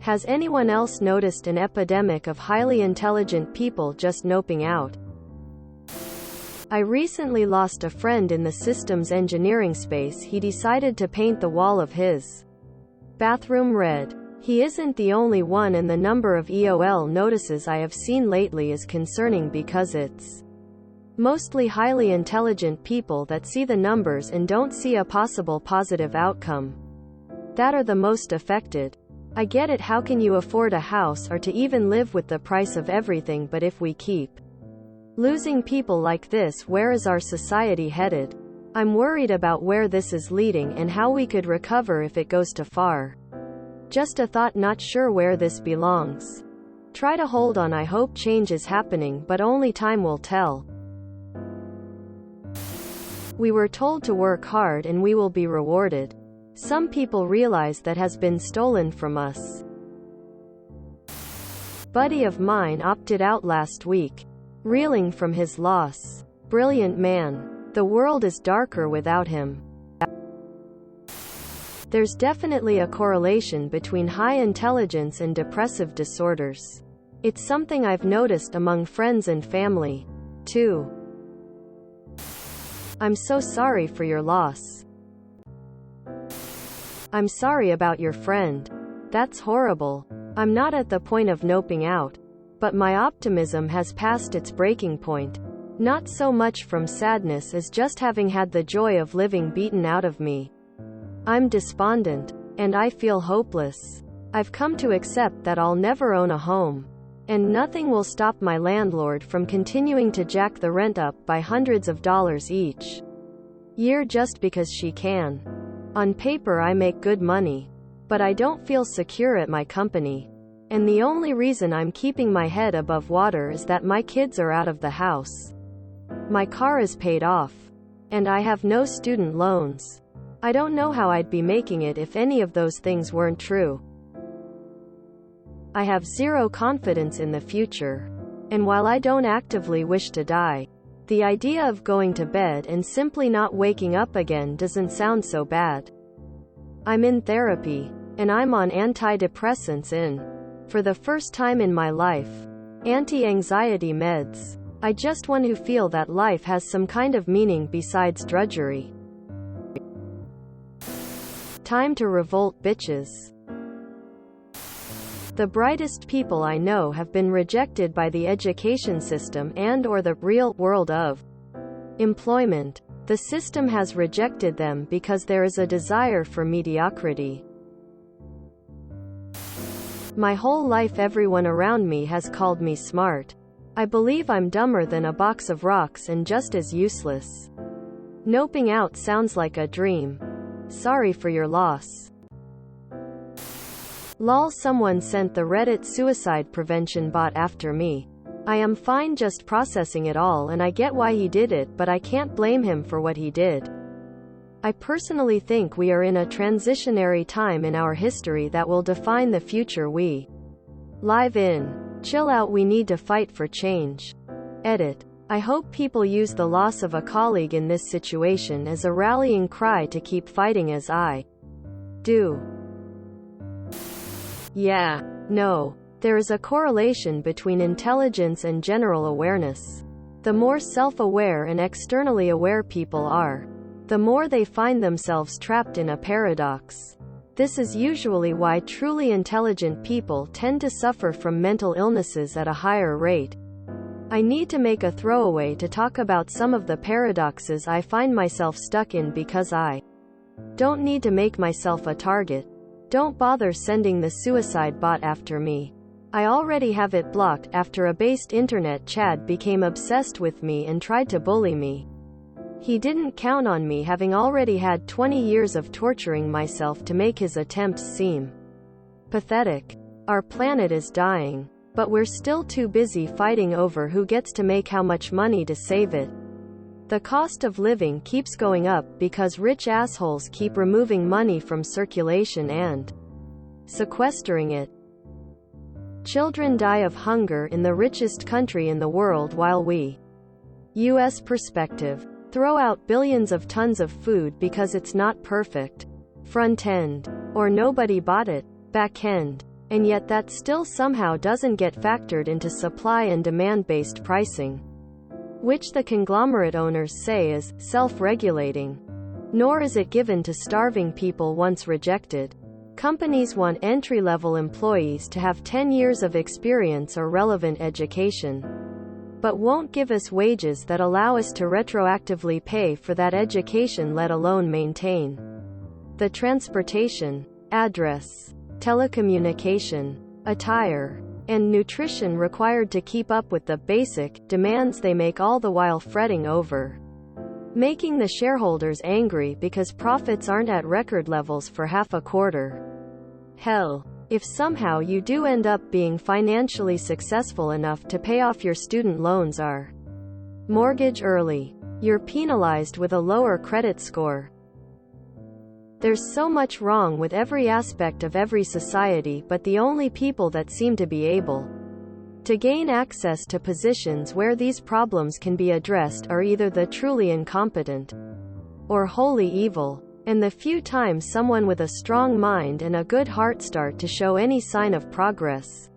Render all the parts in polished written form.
Has anyone else noticed an epidemic of highly intelligent people just noping out? I recently lost a friend in the systems engineering space. He decided to paint the wall of his bathroom red. He isn't the only one, and the number of EOL notices I have seen lately is concerning because it's mostly highly intelligent people that see the numbers and don't see a possible positive outcome that are the most affected. I get it, how can you afford a house or to even live with the price of everything, but if we keep losing people like this, where is our society headed? I'm worried about where this is leading and how we could recover if it goes too far. Just a thought, not sure where this belongs. Try to hold on. I hope change is happening, but only time will tell. We were told to work hard and we will be rewarded. Some people realize that has been stolen from us. Buddy of mine opted out last week, reeling from his loss. Brilliant man. The world is darker without him. There's definitely a correlation between high intelligence and depressive disorders. It's something I've noticed among friends and family, too. I'm so sorry for your loss. I'm sorry about your friend. That's horrible. I'm not at the point of noping out, but my optimism has passed its breaking point. Not so much from sadness as just having had the joy of living beaten out of me. I'm despondent, and I feel hopeless. I've come to accept that I'll never own a home, and nothing will stop my landlord from continuing to jack the rent up by hundreds of dollars each year just because she can. On paper I make good money, but I don't feel secure at my company. And the only reason I'm keeping my head above water is that my kids are out of the house. My car is paid off, and I have no student loans. I don't know how I'd be making it if any of those things weren't true. I have zero confidence in the future. And while I don't actively wish to die, the idea of going to bed and simply not waking up again doesn't sound so bad. I'm in therapy, and I'm on antidepressants for the first time in my life, anti-anxiety meds. I just want to feel that life has some kind of meaning besides drudgery. Time to revolt, bitches. The brightest people I know have been rejected by the education system and/or the real world of employment. The system has rejected them because there is a desire for mediocrity. My whole life everyone around me has called me smart. I believe I'm dumber than a box of rocks and just as useless. Noping out sounds like a dream. Sorry for your loss. Lol, someone sent the Reddit suicide prevention bot after me. I am fine just processing it all, and I get why he did it, but I can't blame him for what he did. I personally think we are in a transitionary time in our history that will define the future we live in. Chill out, we need to fight for change. Edit. I hope people use the loss of a colleague in this situation as a rallying cry to keep fighting as I do. Yeah. No. There is a correlation between intelligence and general awareness. The more self-aware and externally aware people are, the more they find themselves trapped in a paradox. This is usually why truly intelligent people tend to suffer from mental illnesses at a higher rate. I need to make a throwaway to talk about some of the paradoxes I find myself stuck in because I don't need to make myself a target. Don't bother sending the suicide bot after me. I already have it blocked after a based internet Chad became obsessed with me and tried to bully me. He didn't count on me having already had 20 years of torturing myself to make his attempts seem pathetic. Our planet is dying, but we're still too busy fighting over who gets to make how much money to save it. The cost of living keeps going up because rich assholes keep removing money from circulation and sequestering it. Children die of hunger in the richest country in the world while we, U.S. perspective, throw out billions of tons of food because it's not perfect. Front end. Or nobody bought it. Back end. And yet that still somehow doesn't get factored into supply and demand-based pricing, which the conglomerate owners say is self-regulating. Nor is it given to starving people once rejected. Companies want entry-level employees to have 10 years of experience or relevant education, but won't give us wages that allow us to retroactively pay for that education, let alone maintain the transportation, address, telecommunication, attire, and nutrition required to keep up with the basic demands they make, all the while fretting over making the shareholders angry because profits aren't at record levels for half a quarter. Hell, if somehow you do end up being financially successful enough to pay off your student loans or mortgage early, you're penalized with a lower credit score. There's so much wrong with every aspect of every society, but the only people that seem to be able to gain access to positions where these problems can be addressed are either the truly incompetent or wholly evil. And the few times someone with a strong mind and a good heart start to show any sign of progress,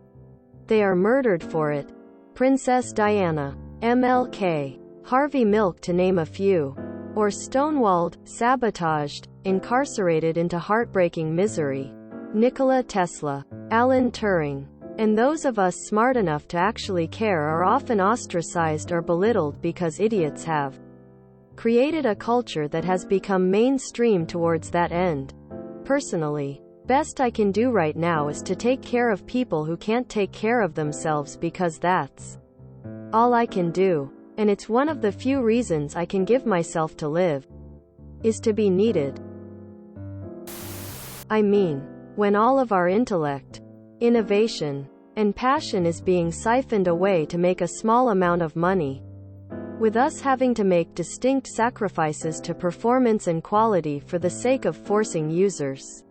they are murdered for it. Princess Diana, MLK, Harvey Milk, to name a few. Or stonewalled, sabotaged, incarcerated into heartbreaking misery. Nikola Tesla, Alan Turing, and those of us smart enough to actually care are often ostracized or belittled because idiots have created a culture that has become mainstream towards that end. Personally, best I can do right now is to take care of people who can't take care of themselves, because that's all I can do. And it's one of the few reasons I can give myself to live, is to be needed. I mean, when all of our intellect, innovation, and passion is being siphoned away to make a small amount of money, with us having to make distinct sacrifices to performance and quality for the sake of forcing users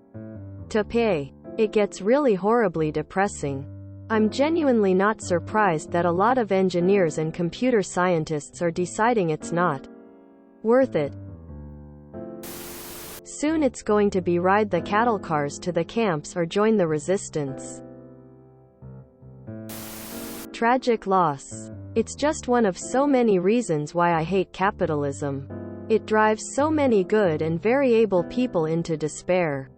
to pay, it gets really horribly depressing. I'm genuinely not surprised that a lot of engineers and computer scientists are deciding it's not worth it. Soon it's going to be ride the cattle cars to the camps or join the resistance. Tragic loss. It's just one of so many reasons why I hate capitalism. It drives so many good and very able people into despair.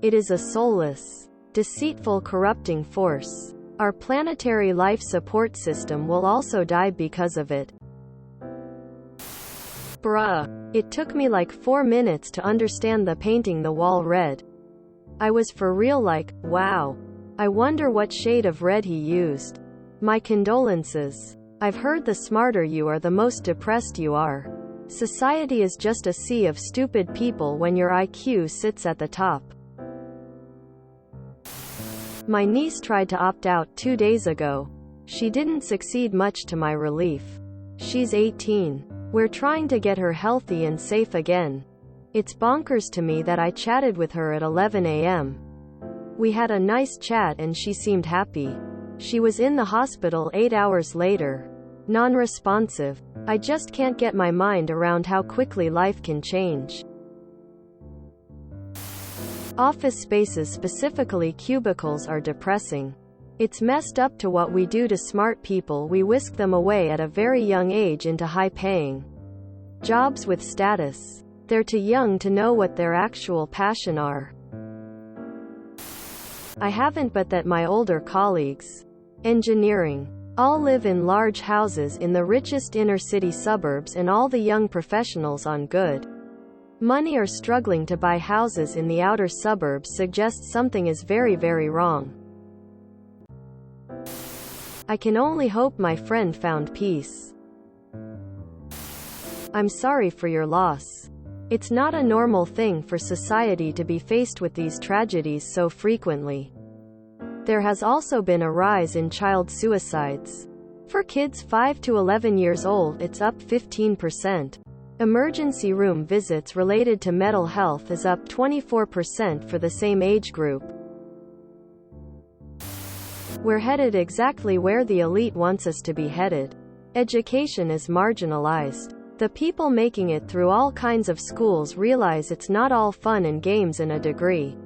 It is a soulless, deceitful, corrupting force. Our planetary life support system will also die because of it. Bruh. It took me like 4 minutes to understand the painting the wall red. I was for real like, wow. I wonder what shade of red he used. My condolences. I've heard the smarter you are, the most depressed you are. Society is just a sea of stupid people when your IQ sits at the top. My niece tried to opt out 2 days ago. She didn't succeed, much to my relief. She's 18. We're trying to get her healthy and safe again. It's bonkers to me that I chatted with her at 11 a.m. We had a nice chat and she seemed happy. She was in the hospital 8 hours later. Non-responsive. I just can't get my mind around how quickly life can change. Office spaces, specifically cubicles, are depressing. It's messed up to what we do to smart people. We whisk them away at a very young age into high-paying jobs with status. They're too young to know what their actual passion are. I haven't, but that my older colleagues, engineering, all live in large houses in the richest inner-city suburbs, and all the young professionals on good money are struggling to buy houses in the outer suburbs suggests something is very, very wrong. I can only hope my friend found peace. I'm sorry for your loss. It's not a normal thing for society to be faced with these tragedies so frequently. There has also been a rise in child suicides. For kids 5 to 11 years old, it's up 15%. Emergency room visits related to mental health is up 24% for the same age group. We're headed exactly where the elite wants us to be headed. Education is marginalized. The people making it through all kinds of schools realize it's not all fun and games and a degree.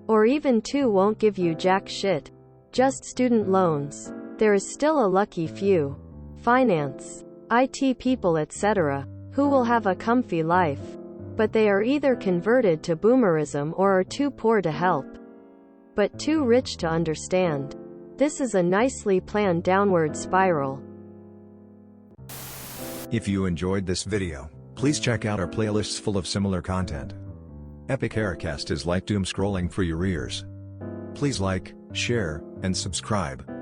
Or even 2 won't give you jack shit. Just student loans. There is still a lucky few. Finance, IT people etc. who will have a comfy life. But they are either converted to boomerism or are too poor to help. But too rich to understand. This is a nicely planned downward spiral. If you enjoyed this video, please check out our playlists full of similar content. Epic Aircast is like doom scrolling for your ears. Please like, share, and subscribe.